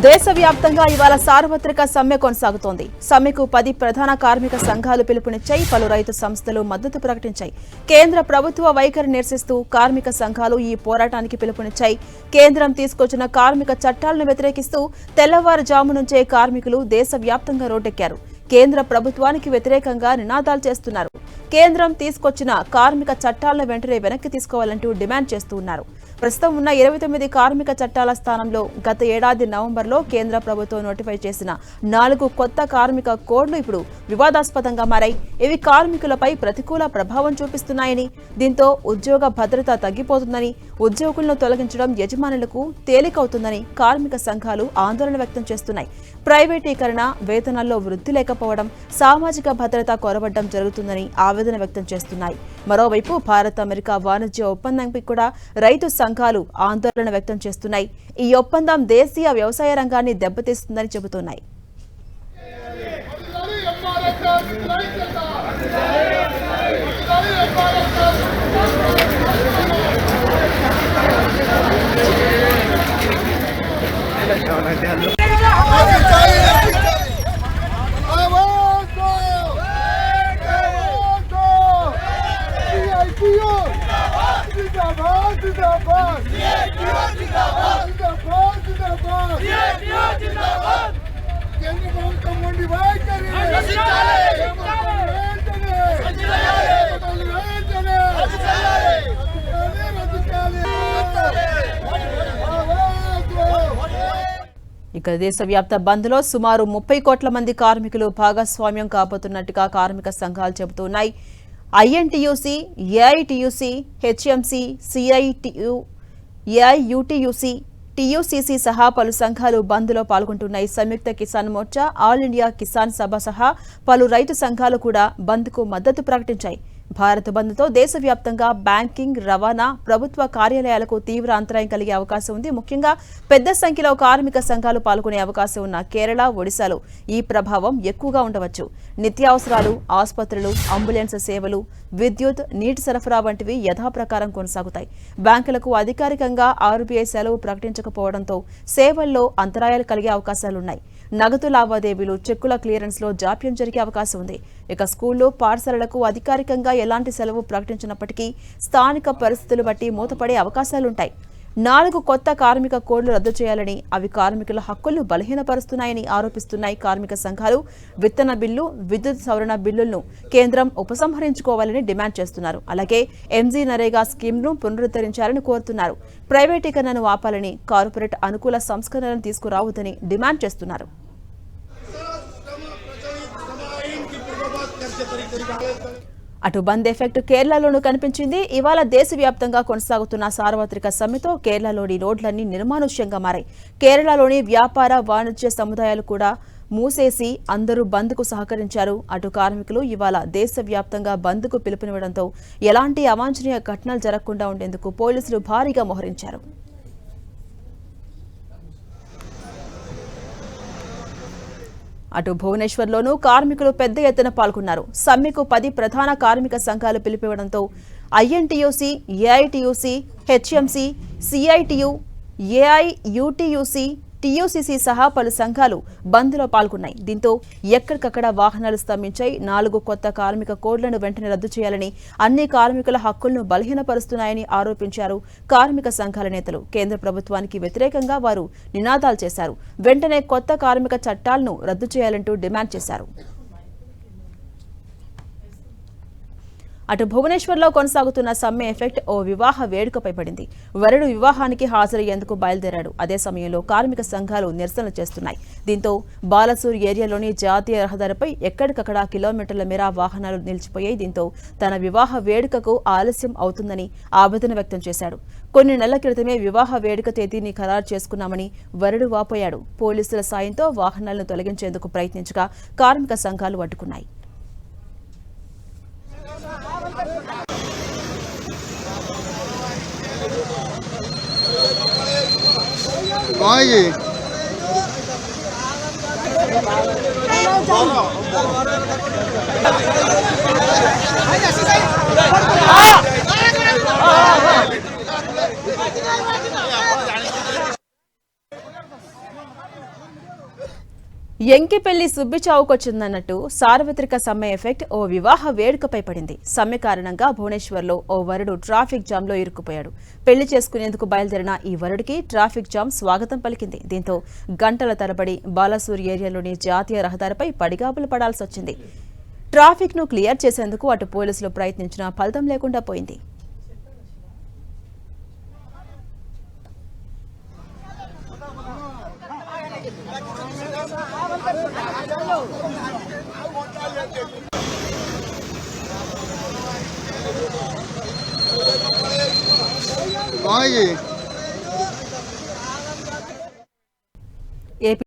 దేశవ్యాప్తంగా ఇవాళ సార్వత్రిక సమ్మె కొనసాగుతోంది. సమ్మెకు 10 ప్రధాన కార్మిక సంఘాలు పిలుపునిచ్చాయి. పలు రైతు సంస్థలు మద్దతు ప్రకటించాయి. కేంద్ర ప్రభుత్వ వైఖరి నిరసిస్తూ కార్మిక సంఘాలు ఈ పోరాటానికి పిలుపునిచ్చాయి. కేంద్రం తీసుకొచ్చిన కార్మిక చట్టాలను వ్యతిరేకిస్తూ తెల్లవారుజాము నుంచే కార్మికులు దేశవ్యాప్తంగా రోడ్డెక్కారు. కేంద్ర ప్రభుత్వానికి వ్యతిరేకంగా నినాదాలు చేస్తున్నారు. కేంద్రం తీసుకొచ్చిన కార్మిక చట్టాలను వెంటనే వెనక్కి తీసుకోవాలంటూ డిమాండ్ చేస్తూ ఉన్నారు. ప్రస్తుతం ఉన్న 29 కార్మిక చట్టాల స్థానంలో గత ఏడాది నవంబర్లో కేంద్ర ప్రభుత్వం నోటిఫై చేసిన 4 కొత్త కార్మిక కోడ్లు ఇప్పుడు వివాదాస్పదంగా మారాయి. ఇవి కార్మికులపై ప్రతికూల ప్రభావం చూపిస్తున్నాయని, దీంతో ఉద్యోగ భద్రత తగ్గిపోతుందని, ఉద్యోగులను తొలగించడం యజమానులకు తేలికవుతుందని కార్మిక సంఘాలు ఆందోళన వ్యక్తం చేస్తున్నాయి. ప్రైవేటీకరణ, వేతనాల్లో వృద్ధి లేకపోవడం, సామాజిక భద్రత కొరవడం జరుగుతుందని ఆవేదన వ్యక్తం చేస్తున్నాయి. మరోవైపు భారత్ అమెరికా వాణిజ్య ఒప్పందంపై కూడా రైతు సంఘాలు ఆందోళన వ్యక్తం చేస్తున్నాయి. ఈ ఒప్పందం దేశీయ వ్యవసాయ రంగాన్ని దెబ్బతీస్తుందని చెబుతున్నాయి. ఇక దేశవ్యాప్త బంద్లో సుమారు 30 కోట్ల మంది కార్మికులు భాగస్వామ్యం కాబోతున్నట్టుగా కార్మిక సంఘాలు చెబుతున్నాయి. INTUC, AITUC, HMC, CITU, AIUTUC, TUCC సహా పలు సంఘాలు బంద్లో పాల్గొంటున్నాయి. సంయుక్త కిసాన్ మోర్చా, ఆల్ ఇండియా కిసాన్ సభ సహా పలు రైతు సంఘాలు కూడా బంద్కు మద్దతు ప్రకటించాయి. భారత్ బంద్తో దేశవ్యాప్తంగా బ్యాంకింగ్, రవాణా, ప్రభుత్వ కార్యాలయాలకు తీవ్ర అంతరాయం కలిగే అవకాశం ఉంది. ముఖ్యంగా పెద్ద సంఖ్యలో కార్మిక సంఘాలు పాల్గొనే అవకాశం ఉన్న కేరళ, ఒడిశాలో ఈ ప్రభావం ఎక్కువగా ఉండవచ్చు. నిత్యావసరాలు, ఆసుపత్రులు, అంబులెన్స్ సేవలు, విద్యుత్, నీటి సరఫరా వంటివి యథాప్రకారం కొనసాగుతాయి. బ్యాంకులకు అధికారికంగా ఆర్బీఐ సెలవు ప్రకటించకపోవడంతో సేవల్లో అంతరాయాలు కలిగే అవకాశాలున్నాయి. నగదు లావాదేవీలు, చెక్కుల క్లియరెన్స్లో జాప్యం జరిగే అవకాశం ఉంది. ఇక స్కూళ్లు, పాఠశాలలకు అధికారికంగా ఎలాంటి సెలవు ప్రకటించినప్పటికీ స్థానిక పరిస్థితులు బట్టి మూతపడే అవకాశాలుంటాయి. 4 కొత్త కార్మిక కోడ్లు రద్దు చేయాలని, అవి కార్మికుల హక్కులను బలహీనపరుస్తున్నాయని ఆరోపిస్తున్నాయి కార్మిక సంఘాలు. విత్తన బిల్లు, విద్యుత్ సవరణ బిల్లులను కేంద్రం ఉపసంహరించుకోవాలని డిమాండ్ చేస్తున్నారు. అలాగే ఎంజీ నరేగా స్కీమ్ను పునరుద్ధరించాలని కోరుతున్నారు. ప్రైవేటీకరణను ఆపాలని, కార్పొరేట్ అనుకూల సంస్కరణలను తీసుకురావద్దని డిమాండ్ చేస్తున్నారు. అటు బంద్ ఎఫెక్ట్ కేరళలోనూ కనిపించింది. ఇవాళ దేశవ్యాప్తంగా కొనసాగుతున్న సార్వత్రిక సమ్మెతో కేరళలోని రోడ్లన్నీ నిర్మానుష్యంగా మారాయి. కేరళలోని వ్యాపార, వాణిజ్య సముదాయాలు కూడా మూసేసి అందరూ బంద్కు సహకరించారు. అటు కార్మికులు ఇవాళ దేశవ్యాప్తంగా బంద్కు పిలుపునివ్వడంతో ఎలాంటి అవాంఛనీయ ఘటనలు జరగకుండా ఉండేందుకు పోలీసులు భారీగా మోహరించారు. అటు భువనేశ్వర్లోనూ కార్మికులు పెద్ద ఎత్తున పాల్గొన్నారు. సమ్మెకు 10 ప్రధాన కార్మిక సంఘాలు పిలిపివ్వడంతో INTUC, AITUC, HMC, CITU, AIUTUC, TUCC సహా పలు సంఘాలు బంద్లో పాల్గొన్నాయి. దీంతో ఎక్కడికక్కడ వాహనాలు స్తంభించాయి. 4 కొత్త కార్మిక కోడ్లను వెంటనే రద్దు చేయాలని, అన్ని కార్మికుల హక్కులను బలహీనపరుస్తున్నాయని ఆరోపించారు కార్మిక సంఘాల నేతలు. కేంద్ర ప్రభుత్వానికి వ్యతిరేకంగా వారు నినాదాలు చేశారు. వెంటనే కొత్త కార్మిక చట్టాలను రద్దు చేయాలంటూ డిమాండ్ చేశారు. అటు భువనేశ్వర్లో కొనసాగుతున్న సమ్మె ఎఫెక్ట్ ఓ వివాహ వేడుకపై పడింది. వరుడు వివాహానికి హాజరయ్యేందుకు బయలుదేరాడు. అదే సమయంలో కార్మిక సంఘాలు నిరసనలు చేస్తున్నాయి. దీంతో బాలసూర్ ఏరియాలోని జాతీయ రహదారిపై ఎక్కడికక్కడ కిలోమీటర్ల మేర వాహనాలు నిలిచిపోయాయి. దీంతో తన వివాహ వేడుకకు ఆలస్యం అవుతుందని ఆవేదన వ్యక్తం చేశాడు. కొన్ని నెలల క్రితమే వివాహ వేడుక తేదీని ఖరారు చేసుకున్నామని వరుడు వాపోయాడు. పోలీసుల సాయంతో వాహనాలను తొలగించేందుకు ప్రయత్నించగా కార్మిక సంఘాలు అడ్డుకున్నాయి. ఎంకిపెళ్లి సుబ్బి చావుకొచ్చిందన్నట్టు సార్వత్రిక సమ్మె ఎఫెక్ట్ ఓ వివాహ వేడుకపై పడింది. సమ్మె కారణంగా భువనేశ్వర్లో ఓ వరుడు ట్రాఫిక్ జామ్లో ఇరుక్కుపోయాడు. పెళ్లి చేసుకునేందుకు బయలుదేరిన ఈ వరుడికి ట్రాఫిక్ జామ్ స్వాగతం పలికింది. దీంతో గంటల తరబడి బాలసూర్ ఏరియాలోని జాతీయ రహదారిపై పడిగాపులు పడాల్సొచ్చింది. ట్రాఫిక్ ను క్లియర్ చేసేందుకు అటు పోలీసులు ప్రయత్నించినా ఫలితం లేకుండా పోయింది. हाँ जी